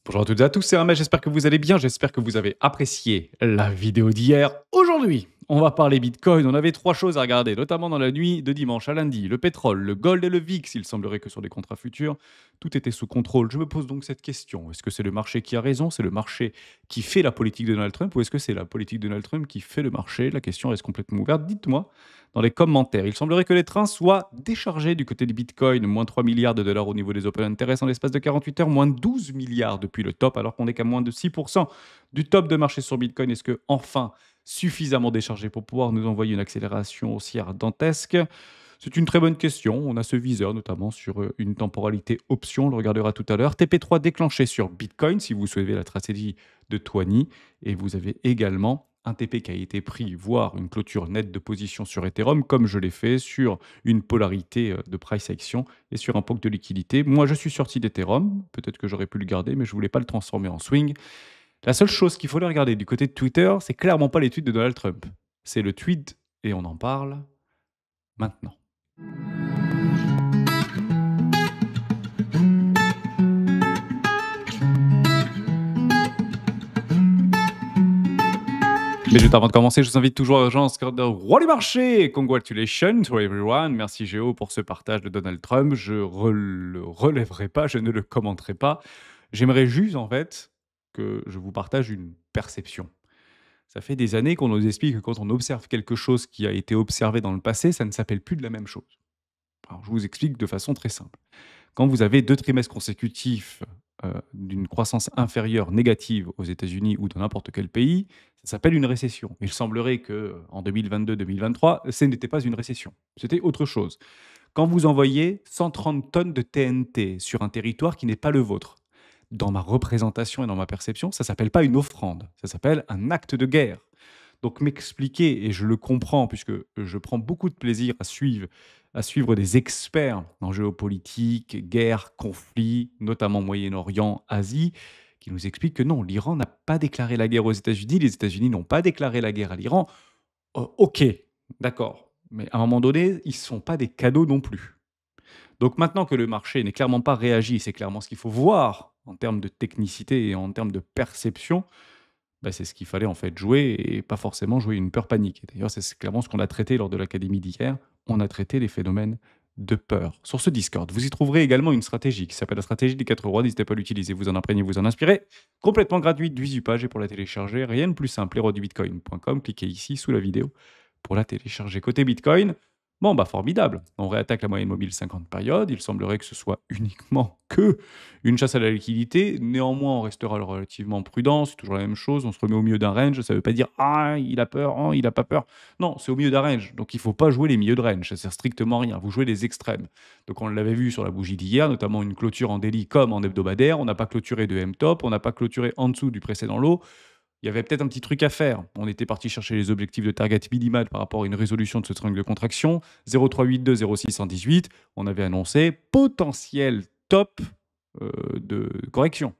Bonjour à toutes et à tous, c'est Hermès, j'espère que vous allez bien, j'espère que vous avez apprécié la vidéo d'hier. Aujourd'hui, on va parler Bitcoin, on avait trois choses à regarder, notamment dans la nuit de dimanche à lundi. Le pétrole, le gold et le VIX, il semblerait que sur les contrats futurs, tout était sous contrôle. Je me pose donc cette question, est-ce que c'est le marché qui a raison, c'est le marché qui fait la politique de Donald Trump, ou est-ce que c'est la politique de Donald Trump qui fait le marché? La question reste complètement ouverte, dites-moi dans les commentaires. Il semblerait que les trains soient déchargés du côté du Bitcoin, moins 3 milliards de dollars au niveau des open interest en l'espace de 48 heures, moins 12 milliards depuis le top, alors qu'on est qu'à moins de 6% du top de marché sur Bitcoin. Est-ce que enfin suffisamment déchargé pour pouvoir nous envoyer une accélération haussière dantesque? C'est une très bonne question. On a ce viseur notamment sur une temporalité option, on le regardera tout à l'heure. TP3 déclenché sur Bitcoin si vous suivez la stratégie de Twani. Et vous avez également un TP qui a été pris, voire une clôture nette de position sur Ethereum, comme je l'ai fait sur une polarité de price action et sur un POC de liquidité. Moi, je suis sorti d'Ethereum. Peut-être que j'aurais pu le garder, mais je ne voulais pas le transformer en swing. La seule chose qu'il faut regarder du côté de Twitter, c'est clairement pas les tweets de Donald Trump. C'est le tweet, et on en parle maintenant. Mais juste avant de commencer, je vous invite toujours à rejoindre ce de Roi du marché. Congratulations to everyone. Merci Géo pour ce partage de Donald Trump. Je ne le relèverai pas, je ne le commenterai pas. J'aimerais juste en fait que je vous partage une perception. Ça fait des années qu'on nous explique que quand on observe quelque chose qui a été observé dans le passé, ça ne s'appelle plus de la même chose. Alors je vous explique de façon très simple. Quand vous avez 2 trimestres consécutifs, d'une croissance inférieure négative aux États-Unis ou dans n'importe quel pays, ça s'appelle une récession. Il semblerait qu'en 2022-2023, ce n'était pas une récession, c'était autre chose. Quand vous envoyez 130 tonnes de TNT sur un territoire qui n'est pas le vôtre, dans ma représentation et dans ma perception, ça s'appelle pas une offrande, ça s'appelle un acte de guerre. Donc m'expliquer, et je le comprends puisque je prends beaucoup de plaisir à suivre des experts en géopolitique, guerre, conflit, notamment Moyen-Orient, Asie, qui nous expliquent que non, l'Iran n'a pas déclaré la guerre aux États-Unis, les États-Unis n'ont pas déclaré la guerre à l'Iran. Ok, d'accord, mais à un moment donné, ils ne sont pas des cadeaux non plus. Donc maintenant que le marché n'est clairement pas réagi, c'est clairement ce qu'il faut voir en termes de technicité et en termes de perception, bah, c'est ce qu'il fallait en fait jouer et pas forcément jouer une peur panique. Et d'ailleurs, c'est clairement ce qu'on a traité lors de l'académie d'hier. On a traité les phénomènes de peur. Sur ce Discord, vous y trouverez également une stratégie qui s'appelle la stratégie des 4 rois. N'hésitez pas à l'utiliser, vous en imprégner, vous en inspirer. Complètement gratuite du Zupage et pour la télécharger, rien de plus simple, lesroisdubitcoin.com. Cliquez ici sous la vidéo pour la télécharger. Côté Bitcoin, bon, bah formidable. On réattaque la moyenne mobile 50 périodes. Il semblerait que ce soit uniquement que une chasse à la liquidité. Néanmoins, on restera relativement prudent. C'est toujours la même chose. On se remet au milieu d'un range. Ça ne veut pas dire ah, il a peur, oh, il n'a pas peur. Non, c'est au milieu d'un range. Donc, il ne faut pas jouer les milieux de range. Ça ne sert strictement à rien. Vous jouez les extrêmes. Donc, on l'avait vu sur la bougie d'hier, notamment une clôture en daily comme en hebdomadaire. On n'a pas clôturé de M-top. On n'a pas clôturé en dessous du précédent lot. Il y avait peut-être un petit truc à faire. On était parti chercher les objectifs de target minimal par rapport à une résolution de ce triangle de contraction. 0,382, 0,618. On avait annoncé potentiel top de correction.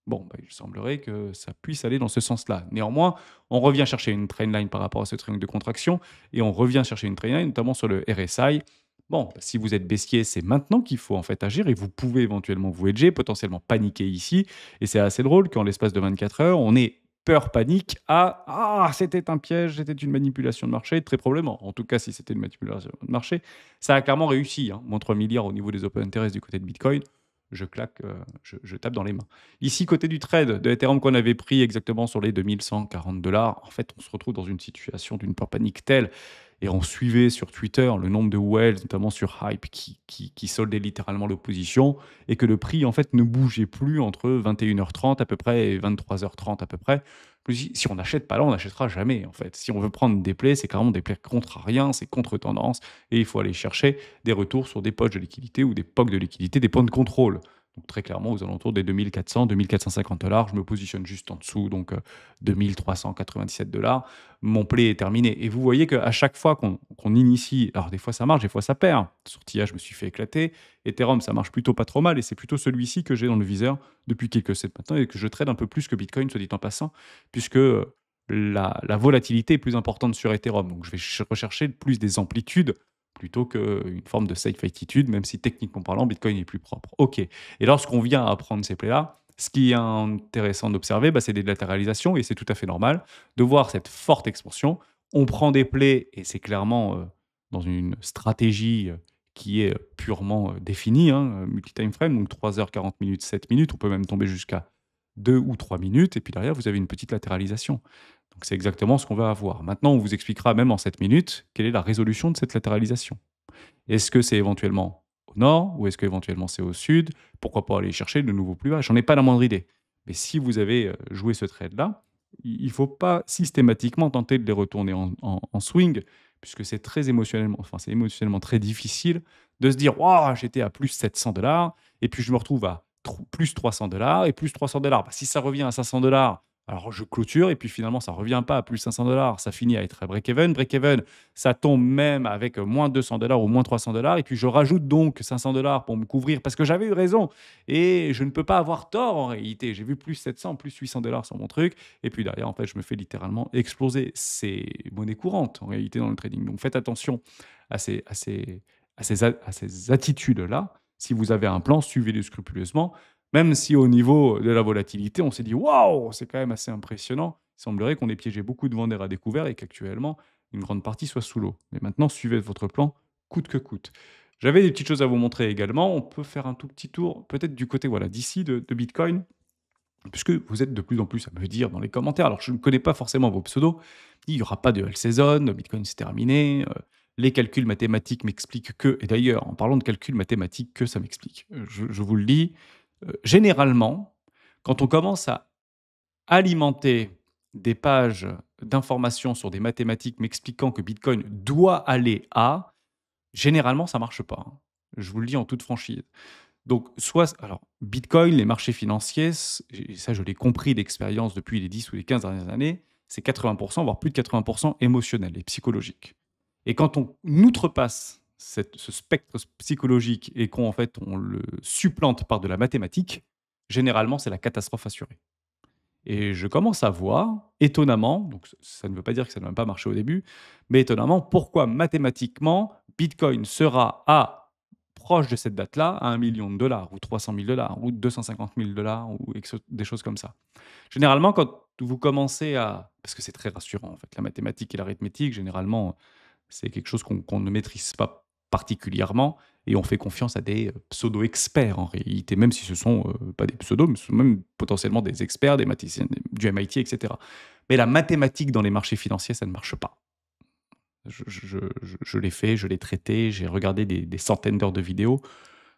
Bon, bah, il semblerait que ça puisse aller dans ce sens-là. Néanmoins, on revient chercher une trendline par rapport à ce triangle de contraction et on revient chercher une trendline, notamment sur le RSI. Bon, si vous êtes baissier, c'est maintenant qu'il faut en fait agir et vous pouvez éventuellement vous hedger, potentiellement paniquer ici. Et c'est assez drôle qu'en l'espace de 24 heures, on ait peur, panique à ah, c'était un piège, c'était une manipulation de marché, très probablement. En tout cas, si c'était une manipulation de marché, ça a clairement réussi. Hein. Moins 3 milliards au niveau des open interest du côté de Bitcoin. Je claque, je tape dans les mains. Ici, côté du trade de Ethereum qu'on avait pris exactement sur les 2140 dollars, en fait, on se retrouve dans une situation d'une peur panique telle et on suivait sur Twitter le nombre de wells, notamment sur Hype, qui soldait littéralement l'opposition et que le prix, en fait, ne bougeait plus entre 21h30 à peu près et 23h30 à peu près. Je me dis, si on n'achète pas là, on n'achètera jamais, en fait. Si on veut prendre des plays, c'est carrément des plays contre rien, c'est contre tendance et il faut aller chercher des retours sur des poches de liquidité ou des POC de liquidité, des points de contrôle. Donc très clairement, aux alentours des 2400, 2450 dollars, je me positionne juste en dessous, donc 2397 dollars. Mon play est terminé. Et vous voyez qu'à chaque fois qu'on initie, alors des fois ça marche, des fois ça perd. Sur TIA, je me suis fait éclater. Ethereum, ça marche plutôt pas trop mal et c'est plutôt celui-ci que j'ai dans le viseur depuis quelques semaines maintenant et que je trade un peu plus que Bitcoin, soit dit en passant, puisque la volatilité est plus importante sur Ethereum. Donc je vais rechercher plus des amplitudes plutôt qu'une forme de safe attitude, même si techniquement parlant, Bitcoin est plus propre. Ok. Et lorsqu'on vient à prendre ces plays-là, Ce qui est intéressant d'observer, bah, c'est des latéralisations et c'est tout à fait normal de voir cette forte expansion. On prend des plays et c'est clairement, dans une stratégie, qui est, purement, définie, hein, multi-time frame, donc 3 heures, 40 minutes, 7 minutes. On peut même tomber jusqu'à 2 ou 3 minutes et puis derrière, vous avez une petite latéralisation. Donc c'est exactement ce qu'on va avoir. Maintenant, on vous expliquera même en 7 minutes, quelle est la résolution de cette latéralisation. Est-ce que c'est éventuellement au nord ou est-ce qu'éventuellement c'est au sud? Pourquoi pas aller chercher de nouveaux plus bas? J'en ai pas la moindre idée. Mais si vous avez, joué ce trade-là, il faut pas systématiquement tenter de les retourner en swing, puisque c'est émotionnellement très difficile de se dire: «Waouh, j'étais à plus 700 et puis je me retrouve à plus 300 et plus 300 Bah, si ça revient à 500, alors je clôture et puis finalement ça revient pas à plus 500, ça finit à être à break-even. Break-even, ça tombe même avec, moins 200 ou moins 300 et puis je rajoute donc 500 pour me couvrir parce que j'avais eu raison et je ne peux pas avoir tort en réalité. J'ai vu plus 700, plus 800 sur mon truc et puis derrière, en fait, je me fais littéralement exploser. C'est monnaie courante en réalité dans le trading. Donc faites attention à ces attitudes-là. Si vous avez un plan, suivez-le scrupuleusement, même si au niveau de la volatilité, on s'est dit: «Waouh, c'est quand même assez impressionnant». Il semblerait qu'on ait piégé beaucoup de vendeurs à découvert et qu'actuellement, une grande partie soit sous l'eau. Mais maintenant, suivez votre plan coûte que coûte. J'avais des petites choses à vous montrer également. On peut faire un tout petit tour, peut-être du côté voilà, d'ici de Bitcoin, puisque vous êtes de plus en plus à me dire dans les commentaires. Alors, je ne connais pas forcément vos pseudos. Il n'y aura pas de Hell Season, Bitcoin c'est terminé. Les calculs mathématiques m'expliquent que, et d'ailleurs, en parlant de calculs mathématiques, que ça m'explique. Je vous le dis, généralement, quand on commence à alimenter des pages d'informations sur des mathématiques m'expliquant que Bitcoin doit aller à, généralement, ça marche pas, hein. Je vous le dis en toute franchise. Donc, alors, Bitcoin, les marchés financiers, et ça, je l'ai compris d'expérience depuis les 10 ou les 15 dernières années, c'est 80%, voire plus de 80% émotionnel et psychologique. Et quand on outrepasse ce spectre psychologique et qu'en fait, on le supplante par de la mathématique, généralement, c'est la catastrophe assurée. Et je commence à voir, étonnamment, donc ça ne veut pas dire que ça ne va pas marcher au début, mais étonnamment, pourquoi mathématiquement, Bitcoin sera à proche de cette date-là, à 1 million de dollars, ou 300 000 ou 250 000 ou des choses comme ça. Généralement, quand vous commencez à... Parce que c'est très rassurant, en fait, la mathématique et l'arithmétique, généralement, c'est quelque chose qu'on ne maîtrise pas particulièrement et on fait confiance à des pseudo-experts en réalité, même si ce sont pas des pseudos, mais ce sont même potentiellement des experts, des mathématiciens du MIT, etc. Mais la mathématique dans les marchés financiers, ça ne marche pas. Je l'ai fait, je l'ai traité, j'ai regardé des centaines d'heures de vidéos.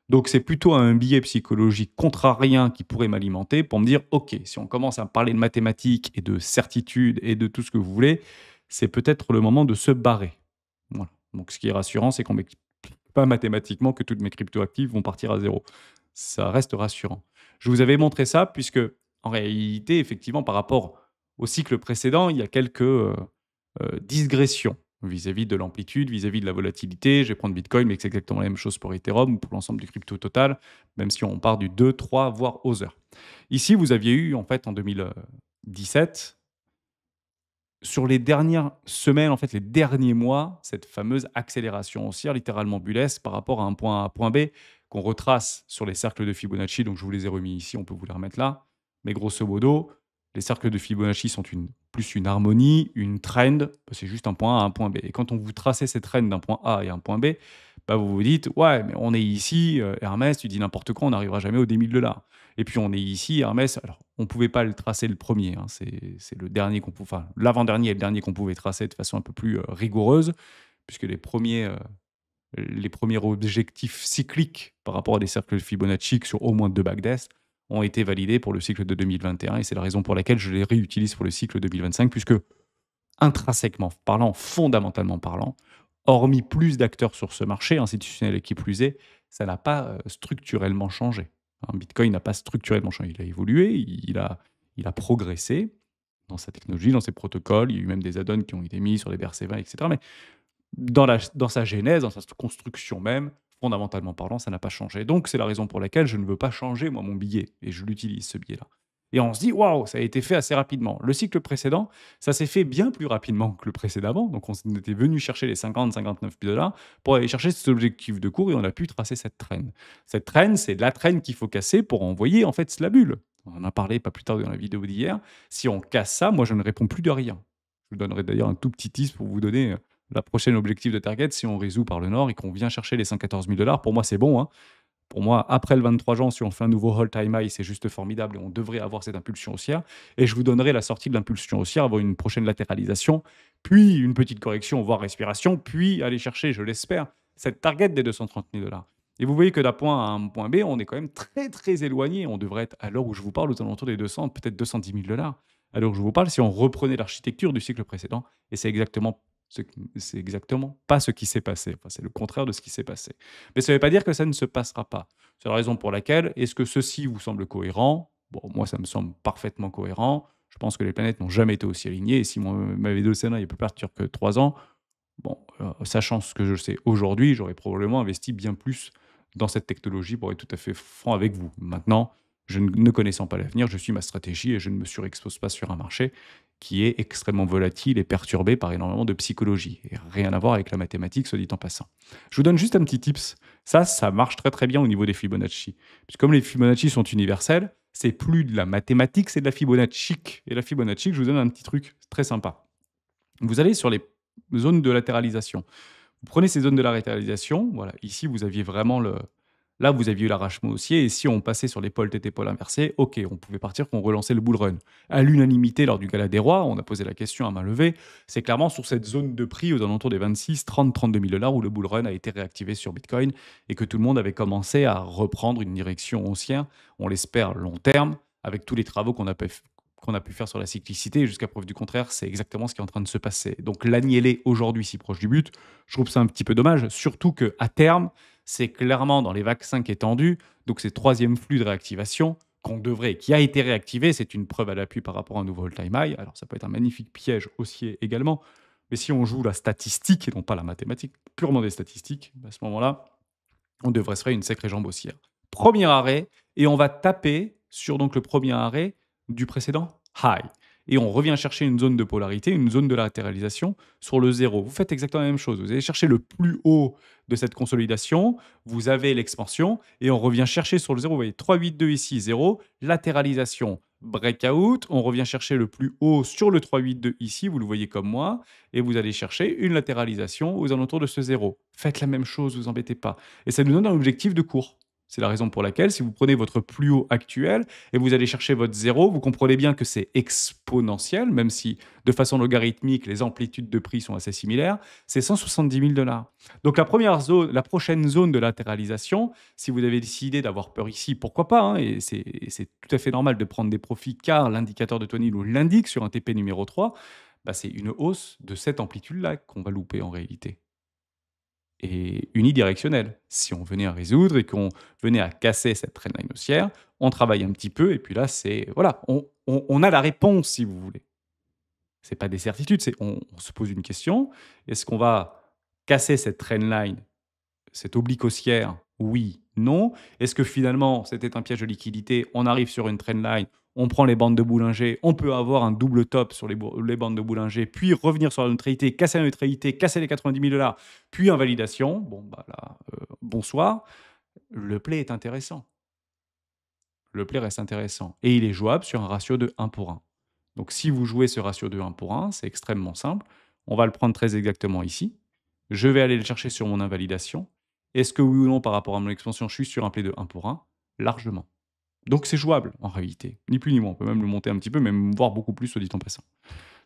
Donc c'est plutôt un biais psychologique contrarien qui pourrait m'alimenter pour me dire, OK, si on commence à parler de mathématiques et de certitude et de tout ce que vous voulez, c'est peut-être le moment de se barrer. Voilà. Donc ce qui est rassurant, c'est qu'on ne m'explique pas mathématiquement que toutes mes cryptoactifs vont partir à zéro. Ça reste rassurant. Je vous avais montré ça puisque, en réalité, effectivement, par rapport au cycle précédent, il y a quelques digressions vis-à-vis de l'amplitude, vis-à-vis de la volatilité. Je vais prendre Bitcoin, mais c'est exactement la même chose pour Ethereum ou pour l'ensemble du crypto total, même si on part du 2, 3, voire Other. Ici, vous aviez eu, en fait, en 2017, sur les dernières semaines, en fait, les derniers mois, cette fameuse accélération haussière, littéralement bulesque, par rapport à un point A à un point B, qu'on retrace sur les cercles de Fibonacci. Donc, je vous les ai remis ici, on peut vous les remettre là. Mais grosso modo, les cercles de Fibonacci sont plus une harmonie, une trend. C'est juste un point A à un point B. Et quand on vous tracez cette trend d'un point A et un point B, bah, vous vous dites, ouais, mais on est ici, Hermès, tu dis n'importe quoi, on n'arrivera jamais aux 10 000 $. Et puis on est ici, Hermès, alors on ne pouvait pas le tracer le premier, hein, c'est le dernier enfin l'avant-dernier et le dernier qu'on pouvait tracer de façon un peu plus rigoureuse, puisque les premiers objectifs cycliques par rapport à des cercles Fibonacci sur au moins 2 backdays ont été validés pour le cycle de 2021 et c'est la raison pour laquelle je les réutilise pour le cycle 2025, puisque intrinsèquement parlant, fondamentalement parlant, hormis plus d'acteurs sur ce marché institutionnel et qui plus est, ça n'a pas structurellement changé. Hein. Bitcoin n'a pas structurellement changé. Il a évolué, il a progressé dans sa technologie, dans ses protocoles. Il y a eu même des add-ons qui ont été mis sur les BRC20, etc. Mais dans sa genèse, dans sa construction même, fondamentalement parlant, ça n'a pas changé. Donc, c'est la raison pour laquelle je ne veux pas changer, moi, mon billet. Et je l'utilise, ce billet-là. Et on se dit, waouh, ça a été fait assez rapidement. Le cycle précédent, ça s'est fait bien plus rapidement que le précédemment. Donc, on était venu chercher les 50-59 $ pour aller chercher cet objectif de cours et on a pu tracer cette traîne. Cette traîne, c'est la traîne qu'il faut casser pour envoyer, en fait, la bulle. On en a parlé pas plus tard dans la vidéo d'hier. Si on casse ça, moi, je ne réponds plus de rien. Je vous donnerai d'ailleurs un tout petit tips pour vous donner la prochaine objectif de target. Si on résout par le nord et qu'on vient chercher les 114 000 $, pour moi, c'est bon, hein. Pour moi, après le 23 juin, si on fait un nouveau all-time high, c'est juste formidable et on devrait avoir cette impulsion haussière. Et je vous donnerai la sortie de l'impulsion haussière avant une prochaine latéralisation, puis une petite correction, voire respiration, puis aller chercher, je l'espère, cette target des 230 000 $. Et vous voyez que d'un point A à un point B, on est quand même très très éloigné. On devrait être, à l'heure où je vous parle, aux alentours des 200, peut-être 210 000 $. À l'heure où je vous parle, si on reprenait l'architecture du cycle précédent, et c'est exactement pas ce qui s'est passé. Enfin, c'est le contraire de ce qui s'est passé. Mais ça ne veut pas dire que ça ne se passera pas. C'est la raison pour laquelle, est-ce que ceci vous semble cohérent? Bon, moi, ça me semble parfaitement cohérent. Je pense que les planètes n'ont jamais été aussi alignées. Et si ma vidéo Sénat il peut partir que 3 ans, bon, sachant ce que je sais aujourd'hui, j'aurais probablement investi bien plus dans cette technologie pour être tout à fait franc avec vous. Maintenant, je ne connaissant pas l'avenir, je suis ma stratégie et je ne me surexpose pas sur un marché qui est extrêmement volatile et perturbé par énormément de psychologie. Et rien à voir avec la mathématique, soit dit en passant. Je vous donne juste un petit tips. Ça marche très très bien au niveau des Fibonacci. Puisque comme les Fibonacci sont universels, c'est plus de la mathématique, c'est de la Fibonacci. Et la Fibonacci, je vous donne un petit truc très sympa. Vous allez sur les zones de latéralisation. Vous prenez ces zones de latéralisation, voilà, ici vous aviez vraiment le... Là, vous aviez eu l'arrachement haussier, et si on passait sur l'épaule tête-épaule inversée, ok, on pouvait partir qu'on relançait le bull run. À l'unanimité, lors du gala des rois, on a posé la question à main levée, c'est clairement sur cette zone de prix aux alentours des 26, 30, 32 000 $ où le bull run a été réactivé sur Bitcoin et que tout le monde avait commencé à reprendre une direction haussière, on l'espère long terme, avec tous les travaux qu'on a pu faire sur la cyclicité. Et jusqu'à preuve du contraire, c'est exactement ce qui est en train de se passer. Donc l'annihiler aujourd'hui si proche du but, je trouve ça un petit peu dommage, surtout qu'à terme, c'est clairement dans les vaccins qui est tendu, donc c'est troisième flux de réactivation qu'on devrait, qui a été réactivé, c'est une preuve à l'appui par rapport à un nouveau all-time high. Alors ça peut être un magnifique piège haussier également, mais si on joue la statistique et non pas la mathématique, purement des statistiques, à ce moment-là, on devrait se faire une sacrée jambe haussière. Premier arrêt, et on va taper sur donc le premier arrêt du précédent high. Et on revient chercher une zone de polarité, une zone de latéralisation sur le zéro. Vous faites exactement la même chose. Vous allez chercher le plus haut de cette consolidation, vous avez l'expansion, et on revient chercher sur le zéro. Vous voyez 382 ici, 0, latéralisation, breakout. On revient chercher le plus haut sur le 382 ici, vous le voyez comme moi, et vous allez chercher une latéralisation aux alentours de ce zéro. Faites la même chose, vous embêtez pas. Et ça nous donne un objectif de cours. C'est la raison pour laquelle, si vous prenez votre plus haut actuel et vous allez chercher votre zéro, vous comprenez bien que c'est exponentiel, même si de façon logarithmique, les amplitudes de prix sont assez similaires, c'est 170 000 $. Donc la prochaine zone de latéralisation, si vous avez décidé d'avoir peur ici, pourquoi pas, hein, et c'est tout à fait normal de prendre des profits car l'indicateur de Tony nous l'indique sur un TP numéro 3, bah c'est une hausse de cette amplitude-là qu'on va louper en réalité et unidirectionnelle. Si on venait à résoudre et qu'on venait à casser cette trendline haussière, on travaille un petit peu et puis là, c'est voilà, on a la réponse si vous voulez. C'est pas des certitudes, c'est on se pose une question. Est-ce qu'on va casser cette trendline, cette oblique haussière? Oui, non. Est-ce que finalement, c'était un piège de liquidité? On arrive sur une trendline, on prend les bandes de Bollinger, on peut avoir un double top sur les bandes de Bollinger, puis revenir sur la neutralité, casser la neutralité, casser les 90 000 $, puis invalidation. Bon, bah là, bonsoir. Le play est intéressant. Le play reste intéressant. Et il est jouable sur un ratio de 1 pour 1. Donc si vous jouez ce ratio de 1 pour 1, c'est extrêmement simple. On va le prendre très exactement ici. Je vais aller le chercher sur mon invalidation. Est-ce que oui ou non, par rapport à mon expansion, je suis sur un play de 1 pour 1? Largement. Donc c'est jouable en réalité. Ni plus ni moins. On peut même le monter un petit peu, même voir beaucoup plus, soit dit en passant.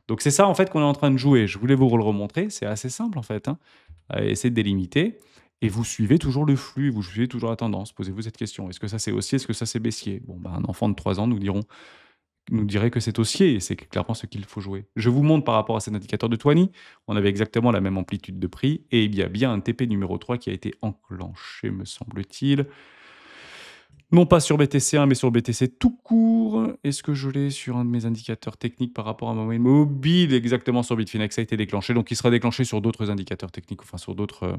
Donc c'est ça en fait qu'on est en train de jouer. Je voulais vous le remontrer. C'est assez simple en fait, hein. Essayez de délimiter. Et vous suivez toujours le flux, vous suivez toujours la tendance. Posez-vous cette question. Est-ce que ça c'est haussier? Est-ce que ça c'est baissier? Bon, bah, un enfant de 3 ans nous dirait que c'est haussier et c'est clairement ce qu'il faut jouer. Je vous montre par rapport à cet indicateur de Twani, on avait exactement la même amplitude de prix et il y a bien un TP numéro 3 qui a été enclenché, me semble-t-il. Non pas sur BTC1, mais sur BTC tout court. Est-ce que je l'ai sur un de mes indicateurs techniques par rapport à ma moyenne mobile? Exactement, sur Bitfinex, ça a été déclenché. Donc, il sera déclenché sur d'autres indicateurs techniques, enfin sur d'autres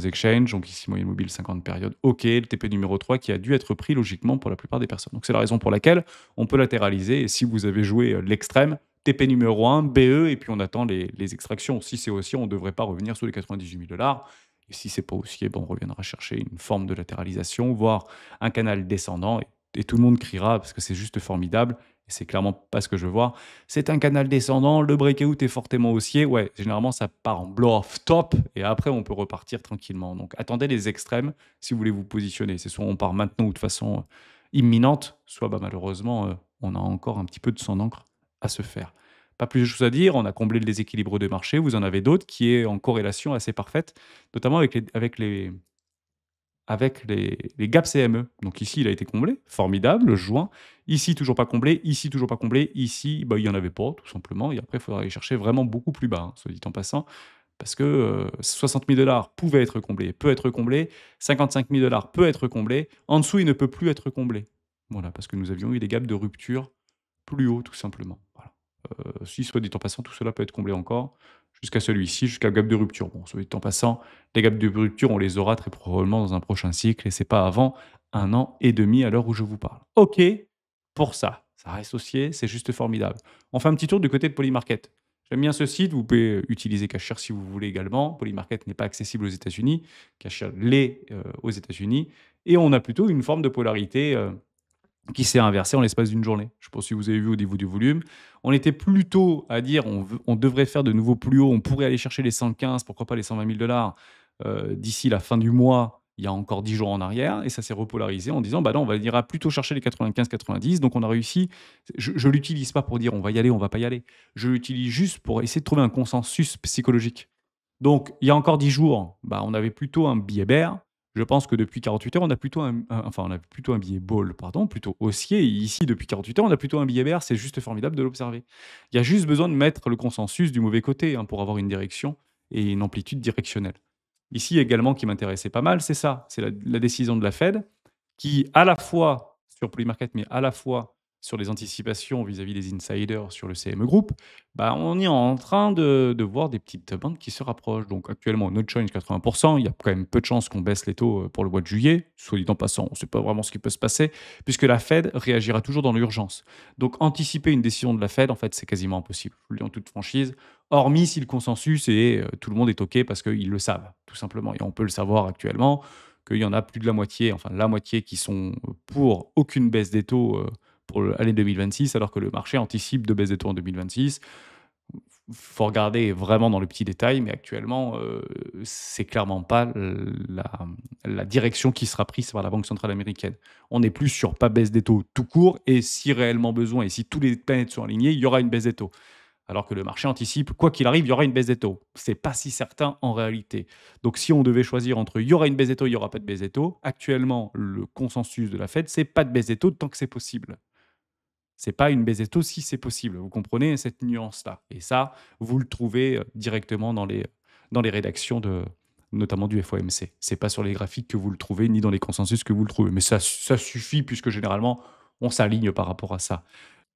exchanges. Donc, ici, moyenne mobile 50 périodes. OK, le TP numéro 3 qui a dû être pris logiquement pour la plupart des personnes. Donc, c'est la raison pour laquelle on peut latéraliser. Et si vous avez joué l'extrême, TP numéro 1, BE, et puis on attend les extractions. Si c'est haussier, on ne devrait pas revenir sous les 98 000 $. Et si c'est pas haussier, bon, on reviendra chercher une forme de latéralisation, voire un canal descendant et tout le monde criera parce que c'est juste formidable et c'est clairement pas ce que je veux voir. C'est un canal descendant, le breakout est fortement haussier. Ouais, généralement ça part en blow-off top et après on peut repartir tranquillement. Donc attendez les extrêmes si vous voulez vous positionner. C'est soit on part maintenant ou de façon imminente, soit bah, malheureusement on a encore un petit peu de sang d'encre à se faire. Pas plus de choses à dire, on a comblé le déséquilibre de marché, vous en avez d'autres qui est en corrélation assez parfaite, notamment avec les gaps CME. Donc ici, il a été comblé, formidable, juin. Ici, toujours pas comblé. Ici, toujours pas comblé. Ici, bah, il n'y en avait pas, tout simplement. Et après, il faudra aller chercher vraiment beaucoup plus bas, hein, soit dit en passant. Parce que 60 000 dollars pouvait être comblé, peut être comblé. 55 000 dollars peut être comblé. En dessous, il ne peut plus être comblé. Voilà, parce que nous avions eu des gaps de rupture plus hauts, tout simplement. Voilà. Si, soit dit en passant, tout cela peut être comblé encore, jusqu'à celui-ci, jusqu'à gap de rupture. Bon, soit dit en passant, les gaps de rupture, on les aura très probablement dans un prochain cycle, et c'est pas avant 1 an et demi à l'heure où je vous parle. OK, pour ça, ça reste haussier, c'est juste formidable. On fait un petit tour du côté de Polymarket. J'aime bien ce site, vous pouvez utiliser Cashier si vous voulez également. Polymarket n'est pas accessible aux États-Unis, Cashier l'est aux États-Unis, et on a plutôt une forme de polarité qui s'est inversé en l'espace d'une journée. Je ne sais pas si vous avez vu au niveau du volume. On était plutôt à dire on devrait faire de nouveaux plus hauts, on pourrait aller chercher les 115, pourquoi pas les 120 000 dollars d'ici la fin du mois, il y a encore 10 jours en arrière, et ça s'est repolarisé en disant bah non, on va ira plutôt chercher les 95-90. Donc on a réussi. Je ne l'utilise pas pour dire on va y aller, on va pas y aller. Je l'utilise juste pour essayer de trouver un consensus psychologique. Donc il y a encore 10 jours, bah, on avait plutôt un billet bear. Je pense que depuis 48 heures, on a plutôt on a plutôt un billet ball, pardon, plutôt haussier. Et ici, depuis 48 heures, on a plutôt un billet bear. C'est juste formidable de l'observer. Il y a juste besoin de mettre le consensus du mauvais côté hein, pour avoir une direction et une amplitude directionnelle. Ici également, qui m'intéressait pas mal, c'est ça. C'est la décision de la Fed qui, à la fois sur Polymarket, mais à la fois sur les anticipations vis-à-vis des insiders sur le CME Group, bah, on est en train de voir des petites bandes qui se rapprochent. Donc actuellement, no change 80%, il y a quand même peu de chances qu'on baisse les taux pour le mois de juillet. Soit dit en passant, on ne sait pas vraiment ce qui peut se passer, puisque la Fed réagira toujours dans l'urgence. Donc anticiper une décision de la Fed, en fait, c'est quasiment impossible. Je vous le dis en toute franchise, hormis si le consensus et tout le monde est OK parce qu'ils le savent, tout simplement. Et on peut le savoir actuellement qu'il y en a plus de la moitié, enfin la moitié qui sont pour aucune baisse des taux pour l'année 2026, alors que le marché anticipe de baisse des taux en 2026. Il faut regarder vraiment dans le petit détail, mais actuellement, c'est clairement pas la direction qui sera prise par la Banque centrale américaine. On n'est plus sur pas baisse des taux tout court, et si réellement besoin, et si tous les planètes sont alignées, il y aura une baisse des taux. Alors que le marché anticipe, quoi qu'il arrive, il y aura une baisse des taux. C'est pas si certain en réalité. Donc si on devait choisir entre il y aura une baisse des taux, il y aura pas de baisse des taux, actuellement, le consensus de la Fed, c'est pas de baisse des taux tant que c'est possible. C'est pas une baisse des taux si c'est possible. Vous comprenez cette nuance-là? Et ça, vous le trouvez directement dans les rédactions notamment du FOMC. C'est pas sur les graphiques que vous le trouvez, ni dans les consensus que vous le trouvez. Mais ça suffit puisque généralement, on s'aligne par rapport à ça.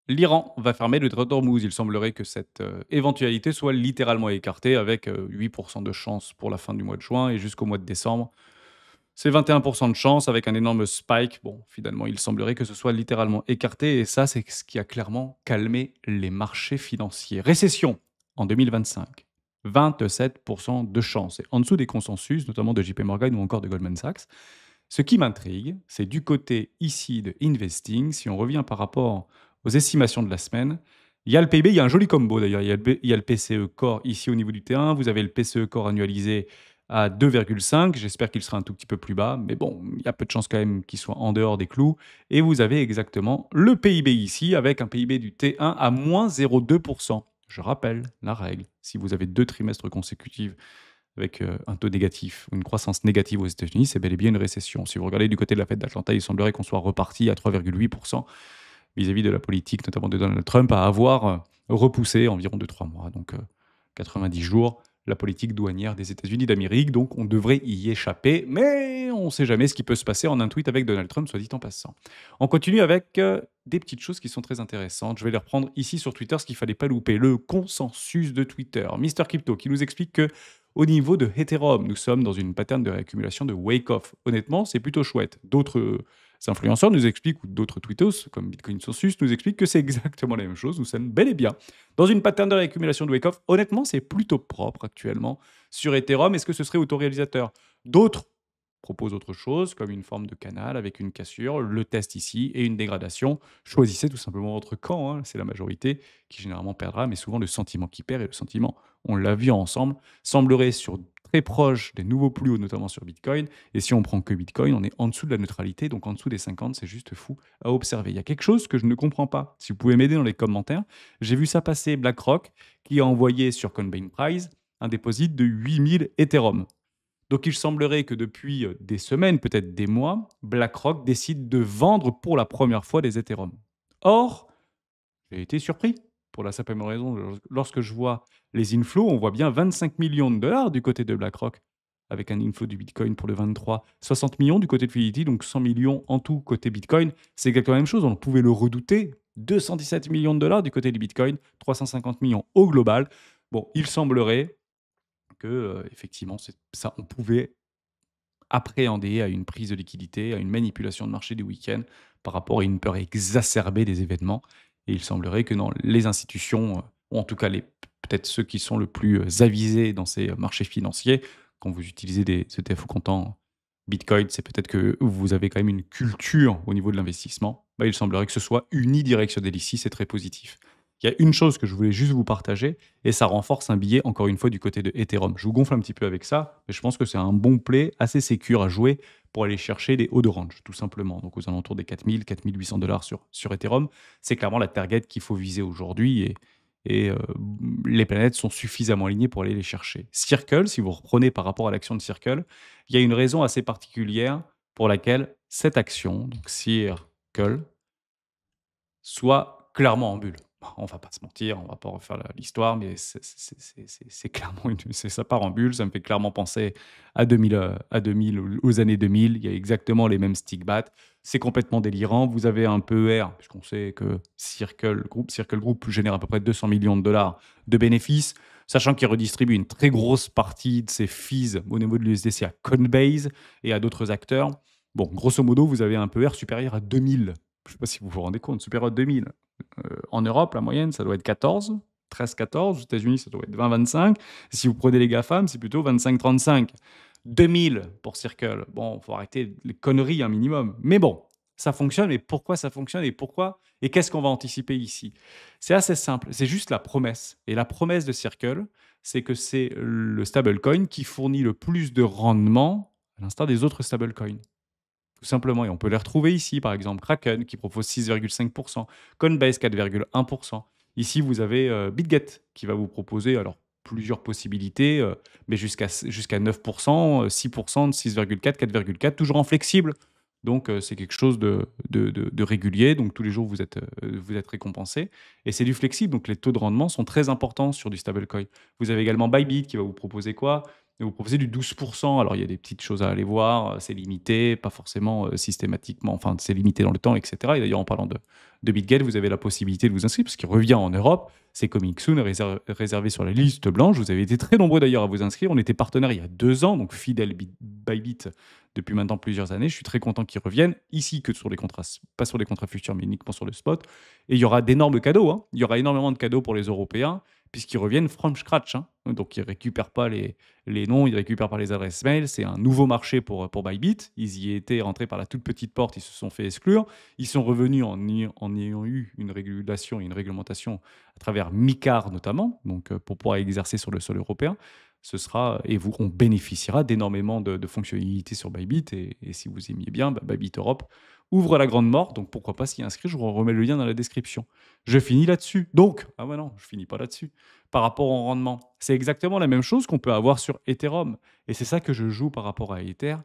L'Iran va fermer le trade d'Ormuz. Il semblerait que cette éventualité soit littéralement écartée avec 8% de chance pour la fin du mois de juin et jusqu'au mois de décembre. C'est 21% de chance avec un énorme spike. Bon, finalement, il semblerait que ce soit littéralement écarté et ça, c'est ce qui a clairement calmé les marchés financiers. Récession en 2025. 27% de chance. Et en dessous des consensus, notamment de JP Morgan ou encore de Goldman Sachs. Ce qui m'intrigue, c'est du côté ici de Investing, si on revient par rapport aux estimations de la semaine, il y a le PIB, il y a un joli combo d'ailleurs, il y a le PCE Core ici au niveau du T1, vous avez le PCE Core annualisé à 2,5, j'espère qu'il sera un tout petit peu plus bas, mais bon, il y a peu de chances quand même qu'il soit en dehors des clous, et vous avez exactement le PIB ici, avec un PIB du T1 à moins 0,2%. Je rappelle la règle, si vous avez 2 trimestres consécutifs avec un taux négatif ou une croissance négative aux États-Unis, c'est bel et bien une récession. Si vous regardez du côté de la Fed d'Atlanta, il semblerait qu'on soit reparti à 3,8% vis-à-vis de la politique, notamment de Donald Trump, à avoir repoussé environ de 3 mois, donc 90 jours, la politique douanière des États-Unis d'Amérique. Donc on devrait y échapper, mais on ne sait jamais ce qui peut se passer en un tweet avec Donald Trump, soit dit en passant. On continue avec des petites choses qui sont très intéressantes. Je vais les reprendre ici sur Twitter, ce qu'il ne fallait pas louper. Le consensus de Twitter. Mister Crypto qui nous explique que au niveau de Ethereum, nous sommes dans une pattern de réaccumulation de wake-off. Honnêtement, c'est plutôt chouette. D'autres influenceurs nous expliquent, ou d'autres tweetos, comme Bitcoin Census, nous expliquent que c'est exactement la même chose. Nous sommes bel et bien dans une pattern de réaccumulation de wake-off. Honnêtement, c'est plutôt propre actuellement sur Ethereum. Est-ce que ce serait autoréalisateur? D'autres propose autre chose, comme une forme de canal avec une cassure, le test ici et une dégradation. Choisissez tout simplement votre camp, hein, c'est la majorité qui généralement perdra, mais souvent le sentiment qui perd et le sentiment, on l'a vu ensemble, semblerait sur très proche des nouveaux plus hauts, notamment sur Bitcoin. Et si on prend que Bitcoin, on est en dessous de la neutralité, donc en dessous des 50, c'est juste fou à observer. Il y a quelque chose que je ne comprends pas. Si vous pouvez m'aider dans les commentaires, j'ai vu ça passer BlackRock qui a envoyé sur Coinbase Price un déposit de 8000 Ethereum. Donc il semblerait que depuis des semaines, peut-être des mois, BlackRock décide de vendre pour la première fois des Ethereum. Or, j'ai été surpris pour la simple et bonne raison. Lorsque je vois les inflows, on voit bien 25 millions de dollars du côté de BlackRock, avec un inflow du Bitcoin pour le 23, 60 millions du côté de Fidelity, donc 100 millions en tout côté Bitcoin. C'est exactement la même chose, on pouvait le redouter. 217 millions de dollars du côté du Bitcoin, 350 millions au global. Bon, il semblerait que, effectivement, ça, on pouvait appréhender à une prise de liquidité, à une manipulation de marché du week-end par rapport à une peur exacerbée des événements. Et il semblerait que dans les institutions, ou en tout cas peut-être ceux qui sont le plus avisés dans ces marchés financiers, quand vous utilisez des ETF au comptant Bitcoin, c'est peut-être que vous avez quand même une culture au niveau de l'investissement. Bah, il semblerait que ce soit unidirectionnel ici, c'est très positif. Il y a une chose que je voulais juste vous partager, et ça renforce un billet, encore une fois, du côté de Ethereum. Je vous gonfle un petit peu avec ça, mais je pense que c'est un bon play assez sécure à jouer pour aller chercher des hauts de range, tout simplement. Donc aux alentours des 4000, 4800 dollars sur Ethereum, c'est clairement la target qu'il faut viser aujourd'hui et les planètes sont suffisamment alignées pour aller les chercher. Circle, si vous reprenez par rapport à l'action de Circle, il y a une raison assez particulière pour laquelle cette action, donc Circle, soit clairement en bulle. On va pas se mentir, on va pas refaire l'histoire, mais c'est clairement ça part en bulle. Ça me fait clairement penser à 2000, aux années 2000. Il y a exactement les mêmes stigmates. C'est complètement délirant. Vous avez un PER, puisqu'on sait que Circle Group génère à peu près 200 millions de dollars de bénéfices, sachant qu'il redistribue une très grosse partie de ses fees au niveau de l'USDC à Coinbase et à d'autres acteurs. Bon, grosso modo, vous avez un PER supérieur à 2000. Je ne sais pas si vous vous rendez compte, supérieur à 2000. En Europe, la moyenne, ça doit être 14, 13-14. Aux États-Unis, ça doit être 20-25. Si vous prenez les GAFAM, c'est plutôt 25-35. 2000 pour Circle. Bon, il faut arrêter les conneries un minimum. Mais bon, ça fonctionne. Mais pourquoi ça fonctionne et pourquoi et qu'est-ce qu'on va anticiper ici? C'est assez simple. C'est juste la promesse. Et la promesse de Circle, c'est que c'est le stablecoin qui fournit le plus de rendement à l'instar des autres stablecoins. Tout simplement. Et on peut les retrouver ici, par exemple, Kraken qui propose 6,5%, Coinbase 4,1%. Ici, vous avez BitGet qui va vous proposer alors plusieurs possibilités, mais jusqu'à 9%, 6%, 6,4, 4,4, toujours en flexible. Donc, c'est quelque chose de régulier. Donc, tous les jours, vous êtes récompensé. Et c'est du flexible. Donc, les taux de rendement sont très importants sur du stablecoin. Vous avez également Bybit qui va vous proposer quoi? Et vous proposez du 12%. Alors, il y a des petites choses à aller voir. C'est limité, pas forcément systématiquement. Enfin, c'est limité dans le temps, etc. Et d'ailleurs, en parlant de BitGet, vous avez la possibilité de vous inscrire parce qu'il revient en Europe. C'est coming soon, réservé sur la liste blanche. Vous avez été très nombreux d'ailleurs à vous inscrire. On était partenaire il y a 2 ans, donc fidèle Bybit depuis maintenant plusieurs années. Je suis très content qu'ils reviennent ici que sur les contrats, pas sur les contrats futurs, mais uniquement sur le spot. Et il y aura d'énormes cadeaux, hein. Il y aura énormément de cadeaux pour les Européens puisqu'ils reviennent from scratch, hein. Donc ils ne récupèrent pas les noms, ils ne récupèrent pas les adresses mail. C'est un nouveau marché pour Bybit. Ils y étaient rentrés par la toute petite porte, ils se sont fait exclure. Ils sont revenus en ayant eu une régulation et une réglementation à travers MiCAR notamment, donc pour pouvoir exercer sur le sol européen. On bénéficiera d'énormément de fonctionnalités sur Bybit. Et si vous aimiez bien, Bybit Europe ouvre la grande morte. Donc pourquoi pas s'y inscrire? Je vous remets le lien dans la description. Je finis là-dessus. Donc, ah ouais non, je finis pas là-dessus. Par rapport au rendement, c'est exactement la même chose qu'on peut avoir sur Ethereum. Et c'est ça que je joue par rapport à Ether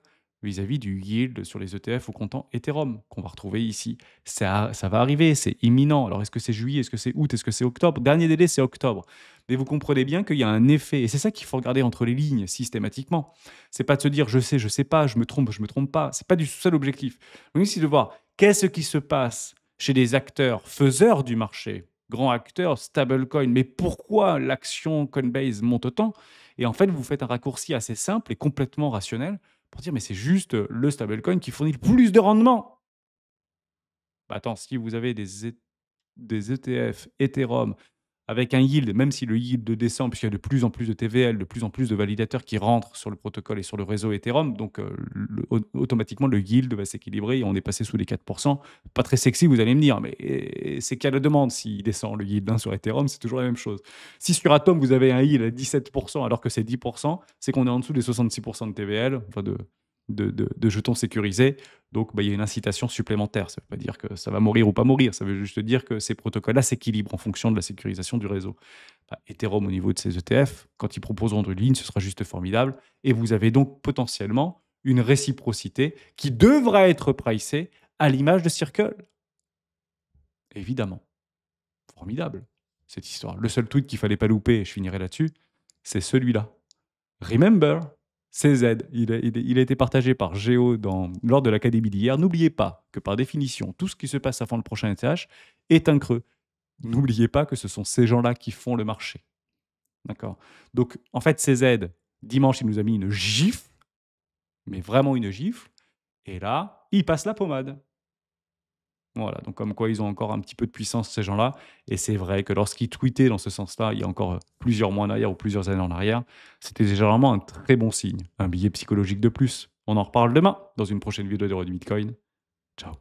vis-à-vis du yield sur les ETF au comptant Ethereum qu'on va retrouver ici. Ça va arriver, c'est imminent. Alors est-ce que c'est juillet, est-ce que c'est août, est-ce que c'est octobre? Dernier délai, c'est octobre. Mais vous comprenez bien qu'il y a un effet. Et c'est ça qu'il faut regarder entre les lignes systématiquement. C'est pas de se dire je sais pas, je me trompe pas. C'est pas du tout ça l'objectif. L'objectif, c'est de voir qu'est-ce qui se passe chez des acteurs faiseurs du marché, grands acteurs, stablecoin, mais pourquoi l'action Coinbase monte autant? Et en fait, vous faites un raccourci assez simple et complètement rationnel pour dire mais c'est juste le stablecoin qui fournit le plus de rendement. Bah attends, si vous avez des ETF Ethereum avec un yield, même si le yield descend, puisqu'il y a de plus en plus de TVL, de plus en plus de validateurs qui rentrent sur le protocole et sur le réseau Ethereum, donc automatiquement le yield va s'équilibrer et on est passé sous les 4%. Pas très sexy, vous allez me dire, mais c'est qu'il y a la demande s'il descend le yield sur Ethereum, c'est toujours la même chose. Si sur Atom, vous avez un yield à 17% alors que c'est 10%, c'est qu'on est en dessous des 66% de TVL, enfin de jetons sécurisés. Donc, bah, il y a une incitation supplémentaire. Ça ne veut pas dire que ça va mourir ou pas mourir. Ça veut juste dire que ces protocoles-là s'équilibrent en fonction de la sécurisation du réseau. Bah, Ethereum, au niveau de ses ETF, quand ils proposeront de ligne, ce sera juste formidable. Et vous avez donc potentiellement une réciprocité qui devra être pricée à l'image de Circle. Évidemment. Formidable, cette histoire. Le seul tweet qu'il fallait pas louper, et je finirai là-dessus, c'est celui-là. Remember, CZ, il a été partagé par Géo lors de l'académie d'hier. N'oubliez pas que par définition, tout ce qui se passe avant le prochain ETH est un creux. N'oubliez pas que ce sont ces gens-là qui font le marché. D'accord. Donc, en fait, CZ, dimanche, il nous a mis une gifle, mais vraiment une gifle. Et là, il passe la pommade. Voilà, donc comme quoi ils ont encore un petit peu de puissance, ces gens-là. Et c'est vrai que lorsqu'ils tweetaient dans ce sens-là, il y a encore plusieurs mois en arrière ou plusieurs années en arrière, c'était généralement un très bon signe, un billet psychologique de plus. On en reparle demain dans une prochaine vidéo de Bitcoin. Ciao.